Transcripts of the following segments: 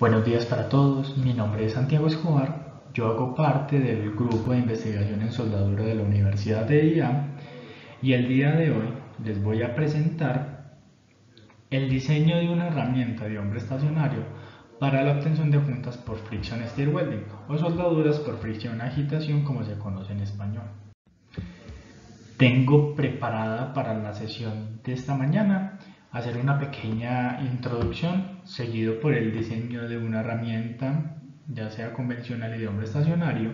Buenos días para todos, mi nombre es Santiago Escobar, yo hago parte del grupo de investigación en soldadura de la Universidad de IA y el día de hoy les voy a presentar el diseño de una herramienta de hombre estacionario para la obtención de juntas por friction stir welding o soldaduras por fricción agitación como se conoce en español. Tengo preparada para la sesión de esta mañana hacer una pequeña introducción seguido por el diseño de una herramienta ya sea convencional y de hombre estacionario,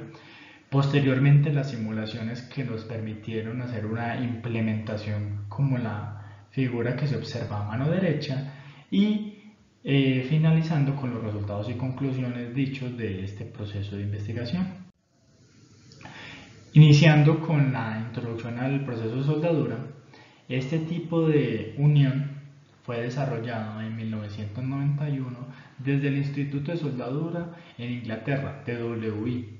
posteriormente las simulaciones que nos permitieron hacer una implementación como la figura que se observa a mano derecha y finalizando con los resultados y conclusiones dichos de este proceso de investigación. Iniciando con la introducción al proceso de soldadura, este tipo de unión fue desarrollado en 1991 desde el Instituto de Soldadura en Inglaterra, TWI.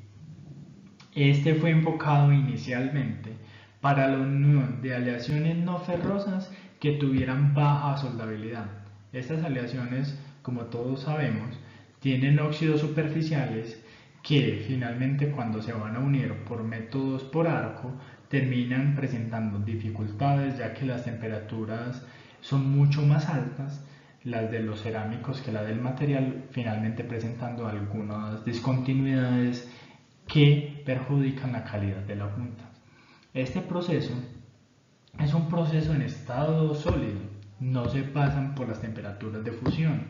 Este fue enfocado inicialmente para la unión de aleaciones no ferrosas que tuvieran baja soldabilidad. Estas aleaciones, como todos sabemos, tienen óxidos superficiales que finalmente cuando se van a unir por métodos por arco terminan presentando dificultades ya que las temperaturas son mucho más altas, las de los cerámicos que la del material, finalmente presentando algunas discontinuidades que perjudican la calidad de la junta. Este proceso es un proceso en estado sólido, no se pasan por las temperaturas de fusión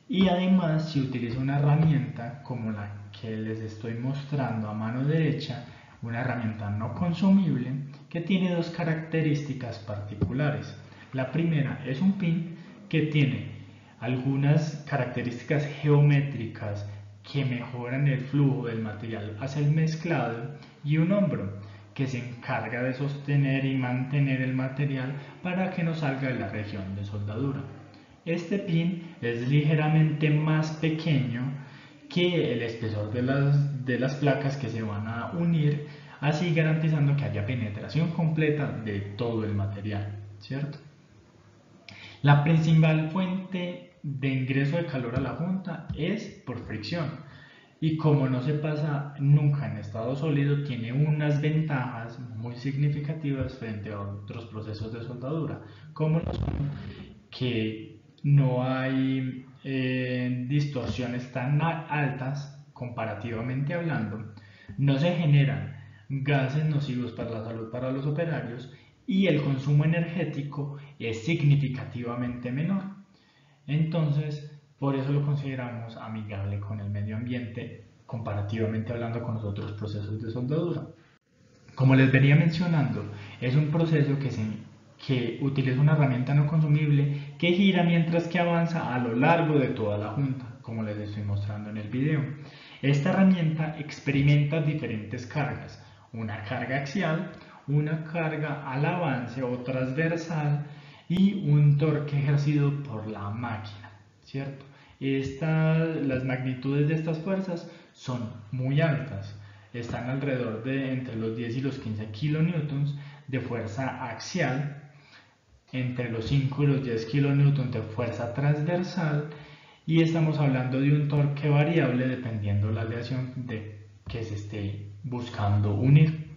y además se utiliza una herramienta como la que les estoy mostrando a mano derecha, una herramienta no consumible que tiene dos características particulares. La primera es un pin que tiene algunas características geométricas que mejoran el flujo del material hacia el mezclado y un hombro que se encarga de sostener y mantener el material para que no salga de la región de soldadura. Este pin es ligeramente más pequeño que el espesor de las placas que se van a unir, así garantizando que haya penetración completa de todo el material, ¿cierto? La principal fuente de ingreso de calor a la junta es por fricción y como no se pasa nunca en estado sólido, tiene unas ventajas muy significativas frente a otros procesos de soldadura, como son que no hay distorsiones tan altas comparativamente hablando, no se generan gases nocivos para la salud para los operarios y el consumo energético es significativamente menor. Entonces, por eso lo consideramos amigable con el medio ambiente comparativamente hablando con los otros procesos de soldadura. Como les venía mencionando, es un proceso que utiliza una herramienta no consumible que gira mientras que avanza a lo largo de toda la junta, como les estoy mostrando en el video. Esta herramienta experimenta diferentes cargas, una carga axial, una carga al avance o transversal y un torque ejercido por la máquina, ¿cierto? Las magnitudes de estas fuerzas son muy altas, están alrededor de entre los 10 y los 15 kilonewtons de fuerza axial, entre los 5 y los 10 kilonewtons de fuerza transversal y estamos hablando de un torque variable dependiendo la aleación que se esté buscando unir.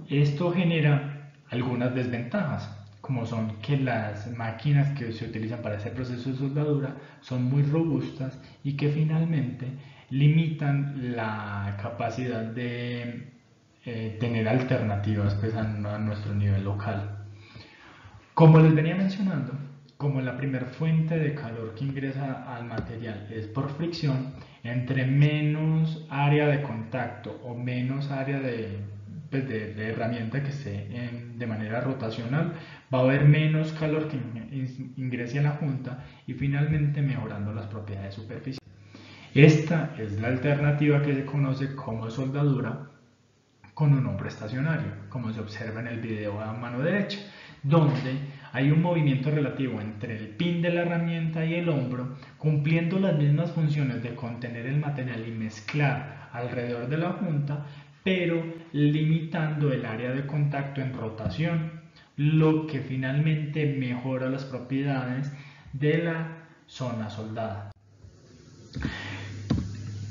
Esto genera algunas desventajas, como son que las máquinas que se utilizan para este proceso de soldadura son muy robustas y que finalmente limitan la capacidad de tener alternativas pues, a nuestro nivel local. Como les venía mencionando, como la primera fuente de calor que ingresa al material es por fricción, entre menos área de contacto o menos área de herramienta que esté de manera rotacional, va a haber menos calor que ingrese a la junta y finalmente mejorando las propiedades superficiales. Esta es la alternativa que se conoce como soldadura con un hombro estacionario, como se observa en el video a mano derecha, donde hay un movimiento relativo entre el pin de la herramienta y el hombro, cumpliendo las mismas funciones de contener el material y mezclar alrededor de la junta, pero limitando el área de contacto en rotación, lo que finalmente mejora las propiedades de la zona soldada.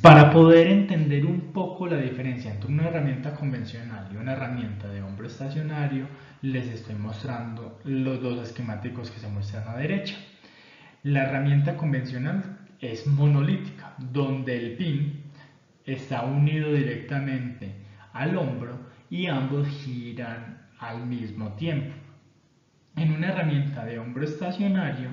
Para poder entender un poco la diferencia entre una herramienta convencional y una herramienta de hombro estacionario, les estoy mostrando los dos esquemáticos que se muestran a la derecha. La herramienta convencional es monolítica, donde el pin está unido directamente al hombro y ambos giran al mismo tiempo. En una herramienta de hombro estacionario,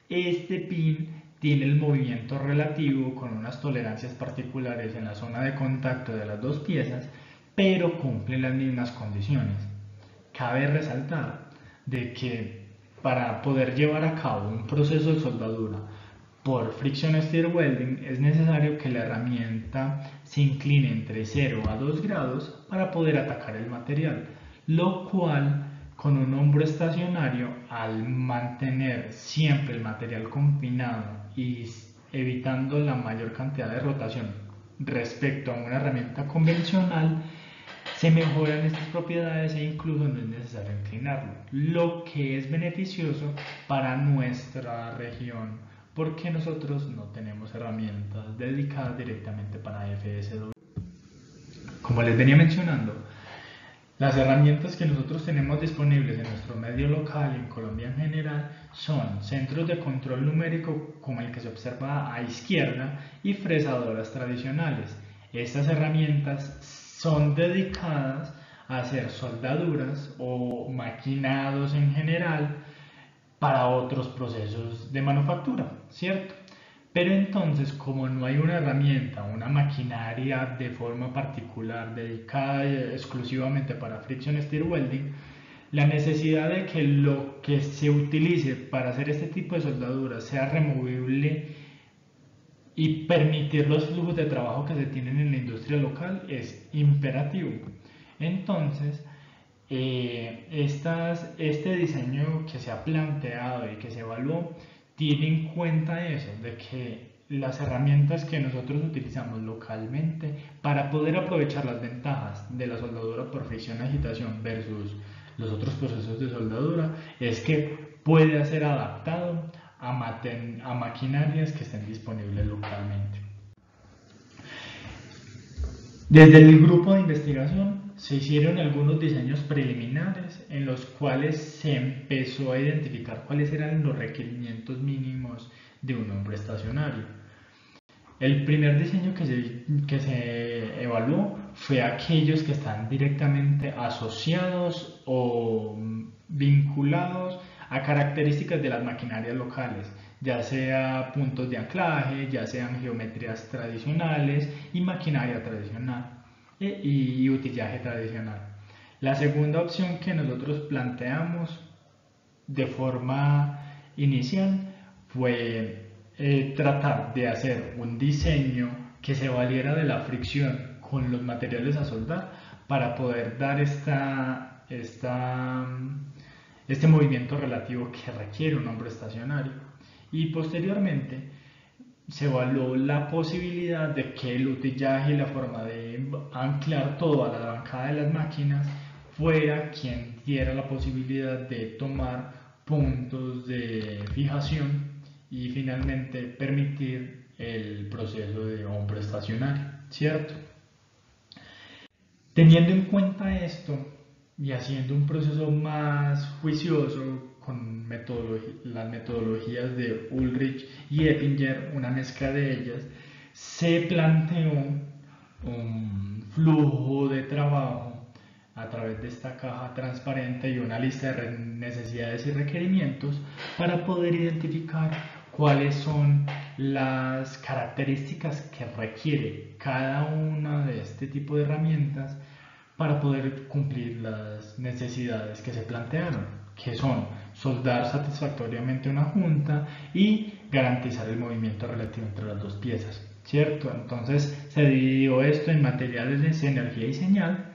este pin tiene el movimiento relativo con unas tolerancias particulares en la zona de contacto de las dos piezas, pero cumple las mismas condiciones. Cabe resaltar de que para poder llevar a cabo un proceso de soldadura por friction stir welding es necesario que la herramienta se incline entre 0 a 2 grados para poder atacar el material, lo cual con un hombro estacionario, al mantener siempre el material confinado y evitando la mayor cantidad de rotación respecto a una herramienta convencional, se mejoran estas propiedades e incluso no es necesario inclinarlo, lo que es beneficioso para nuestra región porque nosotros no tenemos herramientas dedicadas directamente para FSW. Como les venía mencionando, las herramientas que nosotros tenemos disponibles en nuestro medio local y en Colombia en general son centros de control numérico como el que se observa a izquierda y fresadoras tradicionales. Estas herramientas son dedicadas a hacer soldaduras o maquinados en general para otros procesos de manufactura, ¿cierto? Pero entonces, como no hay una herramienta, una maquinaria de forma particular dedicada exclusivamente para friction stir welding, la necesidad de que lo que se utilice para hacer este tipo de soldaduras sea removible y permitir los flujos de trabajo que se tienen en la industria local es imperativo. Entonces, este diseño que se ha planteado y que se evaluó tiene en cuenta eso, de que las herramientas que nosotros utilizamos localmente para poder aprovechar las ventajas de la soldadura por fricción y agitación versus los otros procesos de soldadura es que puede ser adaptado a maquinarias que estén disponibles localmente. Desde el grupo de investigación se hicieron algunos diseños preliminares en los cuales se empezó a identificar cuáles eran los requerimientos mínimos de un hombro estacionario. El primer diseño que se evaluó fue aquellos que están directamente asociados o vinculados a características de las maquinarias locales, ya sea puntos de anclaje, ya sean geometrías tradicionales y maquinaria tradicional y utillaje tradicional. La segunda opción que nosotros planteamos de forma inicial fue tratar de hacer un diseño que se valiera de la fricción con los materiales a soldar para poder dar este movimiento relativo que requiere un hombro estacionario. Y posteriormente se evaluó la posibilidad de que el utillaje y la forma de anclar todo a la bancada de las máquinas fuera quien diera la posibilidad de tomar puntos de fijación y finalmente permitir el proceso de hombro estacionario, ¿cierto? Teniendo en cuenta esto y haciendo un proceso más juicioso con las metodologías de Ulrich y Eppinger, una mezcla de ellas, se planteó un flujo de trabajo a través de esta caja transparente y una lista de necesidades y requerimientos para poder identificar cuáles son las características que requiere cada una de este tipo de herramientas para poder cumplir las necesidades que se plantearon, que son soldar satisfactoriamente una junta y garantizar el movimiento relativo entre las dos piezas, ¿cierto? Entonces se dividió esto en materiales de energía y señal,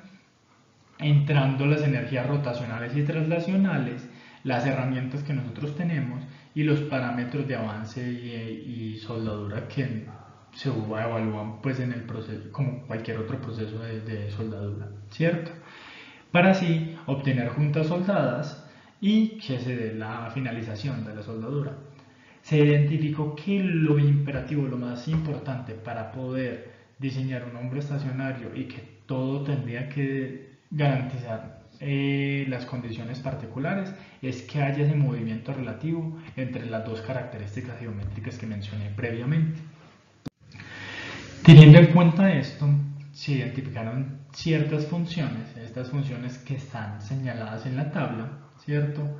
entrando las energías rotacionales y traslacionales, las herramientas que nosotros tenemos y los parámetros de avance y soldadura que se evalúan pues en el proceso, como cualquier otro proceso de soldadura, ¿cierto? Para así obtener juntas soldadas y que se dé la finalización de la soldadura. se identificó que lo imperativo, lo más importante para poder diseñar un hombro estacionario y que todo tendría que garantizar las condiciones particulares es que haya ese movimiento relativo entre las dos características geométricas que mencioné previamente. Teniendo en cuenta esto, se identificaron ciertas funciones, estas funciones que están señaladas en la tabla, ¿cierto?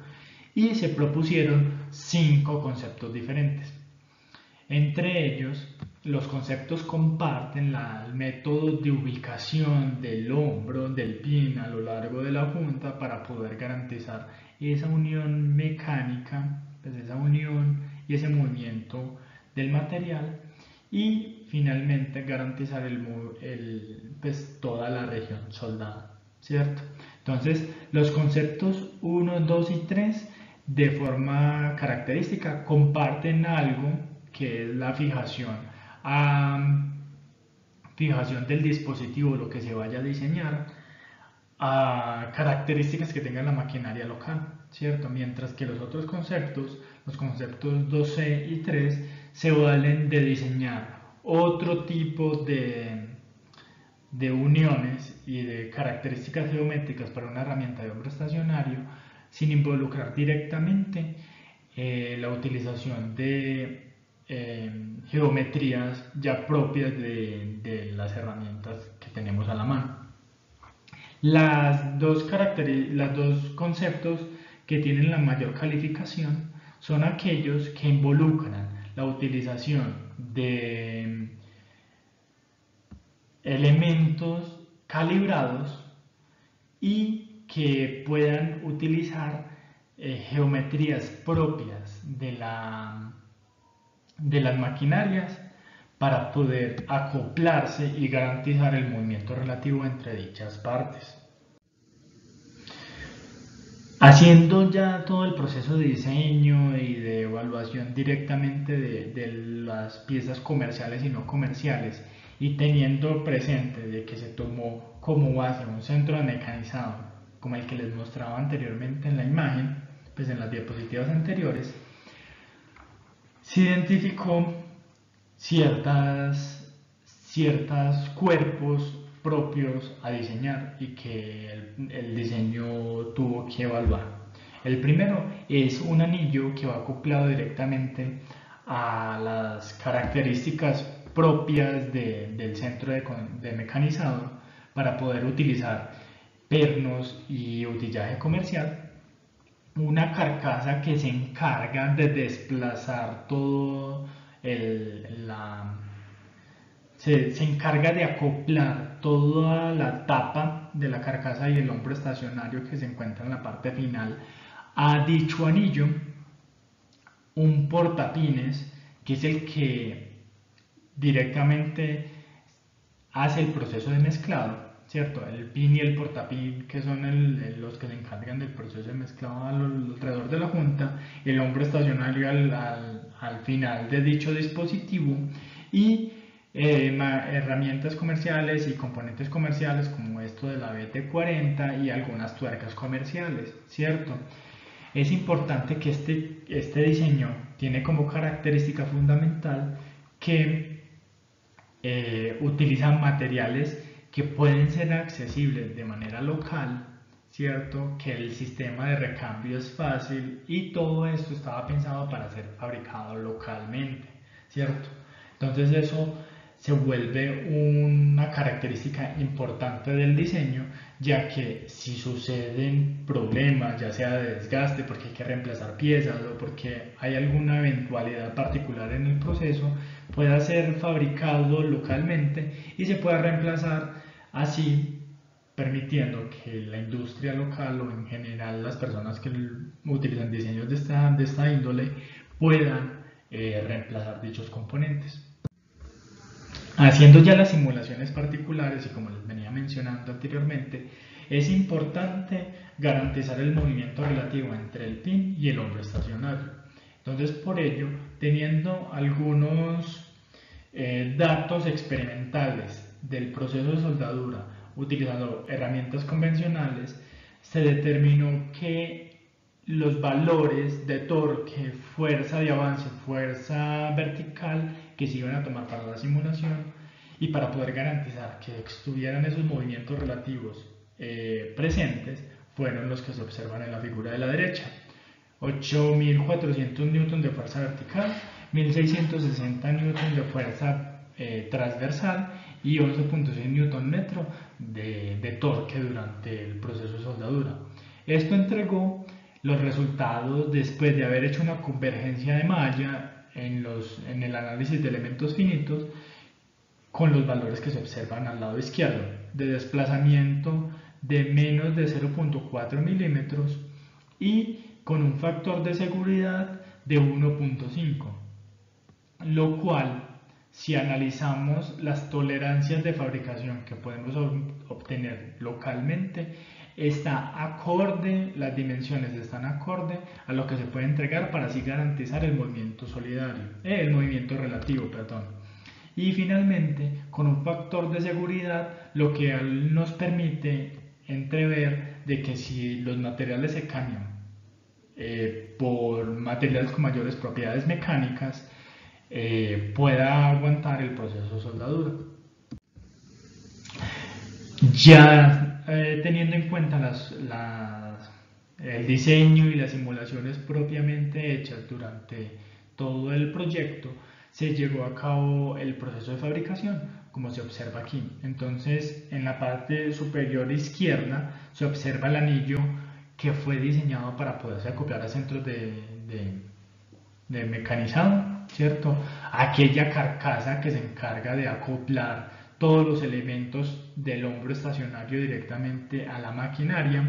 Y se propusieron 5 conceptos diferentes. Entre ellos, los conceptos comparten el método de ubicación del hombro, del pin a lo largo de la junta para poder garantizar esa unión mecánica, pues esa unión y ese movimiento del material, y finalmente garantizar pues, toda la región soldada, ¿cierto? Entonces, los conceptos 1, 2 y 3 de forma característica comparten algo que es la fijación del dispositivo, lo que se vaya a diseñar, a características que tenga la maquinaria local, ¿cierto? Mientras que los otros conceptos, los conceptos 2C y 3, se valen de diseñar otro tipo de uniones y de características geométricas para una herramienta de hombro estacionario sin involucrar directamente la utilización de geometrías ya propias de las herramientas que tenemos a la mano. Los dos conceptos que tienen la mayor calificación son aquellos que involucran la utilización de elementos calibrados y que puedan utilizar geometrías propias de las maquinarias para poder acoplarse y garantizar el movimiento relativo entre dichas partes. Haciendo ya todo el proceso de diseño y de evaluación directamente de las piezas comerciales y no comerciales, y teniendo presente de que se tomó como base un centro de mecanizado como el que les mostraba anteriormente en la imagen, pues en las diapositivas anteriores, se identificó ciertos cuerpos propios a diseñar y que el diseño tuvo que evaluar. El primero es un anillo que va acoplado directamente a las características propias del centro de mecanizado para poder utilizar pernos y utillaje comercial. Una carcasa que se encarga de desplazar todo se encarga de acoplar toda la tapa de la carcasa y el hombro estacionario que se encuentra en la parte final a dicho anillo. Un portapines que es el que directamente hace el proceso de mezclado, ¿cierto? El pin y el portapin, que son los que se encargan del proceso de mezclado alrededor de la junta, el hombro estacionario al final de dicho dispositivo, y herramientas comerciales y componentes comerciales como esto de la BT40 y algunas tuercas comerciales, ¿cierto? Es importante que este diseño tiene como característica fundamental que utilizan materiales que pueden ser accesibles de manera local, ¿cierto? Que el sistema de recambio es fácil y todo esto estaba pensado para ser fabricado localmente, ¿cierto? Entonces eso se vuelve una característica importante del diseño, ya que si suceden problemas, ya sea de desgaste, porque hay que reemplazar piezas o porque hay alguna eventualidad particular en el proceso, pueda ser fabricado localmente y se pueda reemplazar así, permitiendo que la industria local o en general las personas que utilizan diseños de esta índole puedan reemplazar dichos componentes. Haciendo ya las simulaciones particulares y como les venía mencionando anteriormente, es importante garantizar el movimiento relativo entre el pin y el hombro estacionario. Entonces, por ello, teniendo algunos datos experimentales del proceso de soldadura utilizando herramientas convencionales, se determinó que los valores de torque, fuerza de avance, fuerza vertical que se iban a tomar para la simulación, y para poder garantizar que estuvieran esos movimientos relativos presentes, fueron los que se observan en la figura de la derecha. 8.400 newton de fuerza vertical, 1.660 newton de fuerza transversal y 11.6 newton metro de torque durante el proceso de soldadura. Esto entregó los resultados después de haber hecho una convergencia de malla en el análisis de elementos finitos con los valores que se observan al lado izquierdo, de desplazamiento de menos de 0.4 milímetros y con un factor de seguridad de 1.5, lo cual, si analizamos las tolerancias de fabricación que podemos obtener localmente, está acorde, las dimensiones están acorde a lo que se puede entregar para así garantizar el movimiento solidario, el movimiento relativo, perdón. Y finalmente, con un factor de seguridad, lo que nos permite entrever de que si los materiales se cambian por materiales con mayores propiedades mecánicas, pueda aguantar el proceso de soldadura. Ya teniendo en cuenta el diseño y las simulaciones propiamente hechas durante todo el proyecto, se llevó a cabo el proceso de fabricación, como se observa aquí. Entonces, en la parte superior izquierda se observa el anillo que fue diseñado para poderse acoplar a centros de mecanizado, ¿cierto? Aquella carcasa que se encarga de acoplar todos los elementos del hombro estacionario directamente a la maquinaria.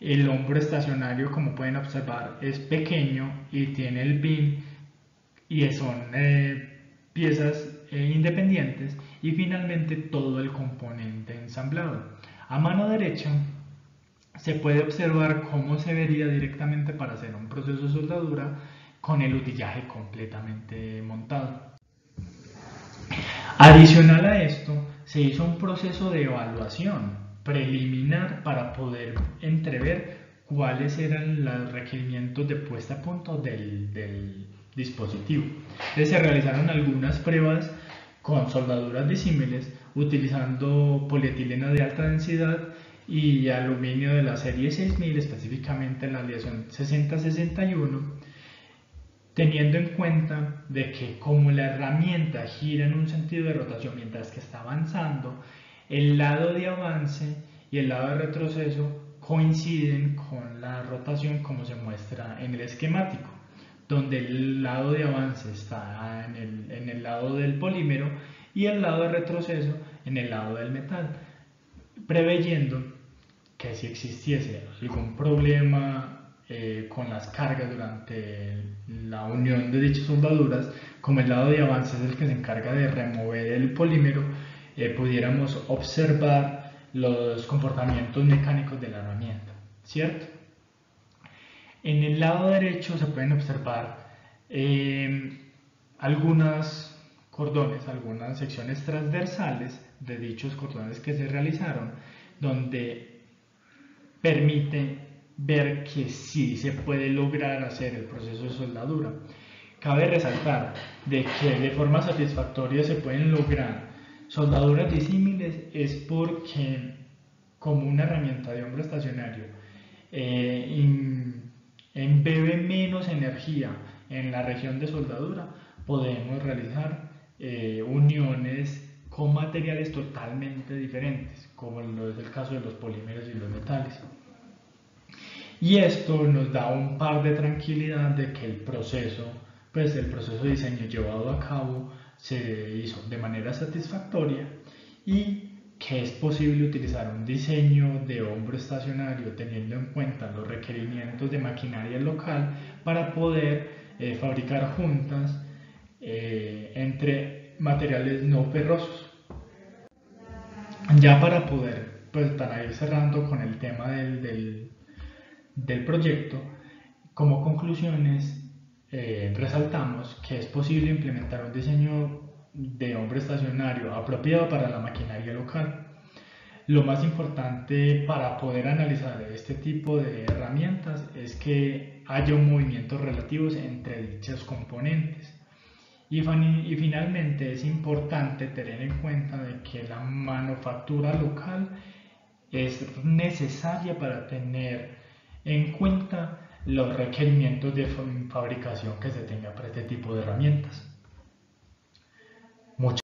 El hombro estacionario, como pueden observar, es pequeño y tiene el bin y son piezas independientes, y finalmente todo el componente ensamblado. A mano derecha se puede observar cómo se vería directamente para hacer un proceso de soldadura con el utillaje completamente montado. Adicional a esto, se hizo un proceso de evaluación preliminar para poder entrever cuáles eran los requerimientos de puesta a punto del dispositivo. Entonces se realizaron algunas pruebas con soldaduras disímiles utilizando polietileno de alta densidad y aluminio de la serie 6000, específicamente la aleación 6061, teniendo en cuenta de que como la herramienta gira en un sentido de rotación mientras que está avanzando, el lado de avance y el lado de retroceso coinciden con la rotación como se muestra en el esquemático, donde el lado de avance está en el lado del polímero y el lado de retroceso en el lado del metal, preveyendo que si existiese algún problema con las cargas durante la unión de dichas soldaduras, como el lado de avance es el que se encarga de remover el polímero, pudiéramos observar los comportamientos mecánicos de la herramienta, ¿cierto? En el lado derecho se pueden observar algunos cordones, algunas secciones transversales de dichos cordones que se realizaron, donde permite ver que sí se puede lograr hacer el proceso de soldadura. Cabe resaltar de que de forma satisfactoria se pueden lograr soldaduras disímiles es porque como una herramienta de hombro estacionario embebe menos energía en la región de soldadura, podemos realizar uniones con materiales totalmente diferentes, como lo es el caso de los polímeros y los metales. Y esto nos da un par de tranquilidad de que el proceso de diseño llevado a cabo se hizo de manera satisfactoria y que es posible utilizar un diseño de hombro estacionario teniendo en cuenta los requerimientos de maquinaria local para poder fabricar juntas entre materiales no ferrosos. Ya para poder, para ir cerrando con el tema del proyecto, como conclusiones resaltamos que es posible implementar un diseño de hombro estacionario apropiado para la maquinaria local. Lo más importante para poder analizar este tipo de herramientas es que haya un movimiento relativos entre dichos componentes. Y finalmente es importante tener en cuenta de que la manufactura local es necesaria para tener en cuenta los requerimientos de fabricación que se tenga para este tipo de herramientas. Muchas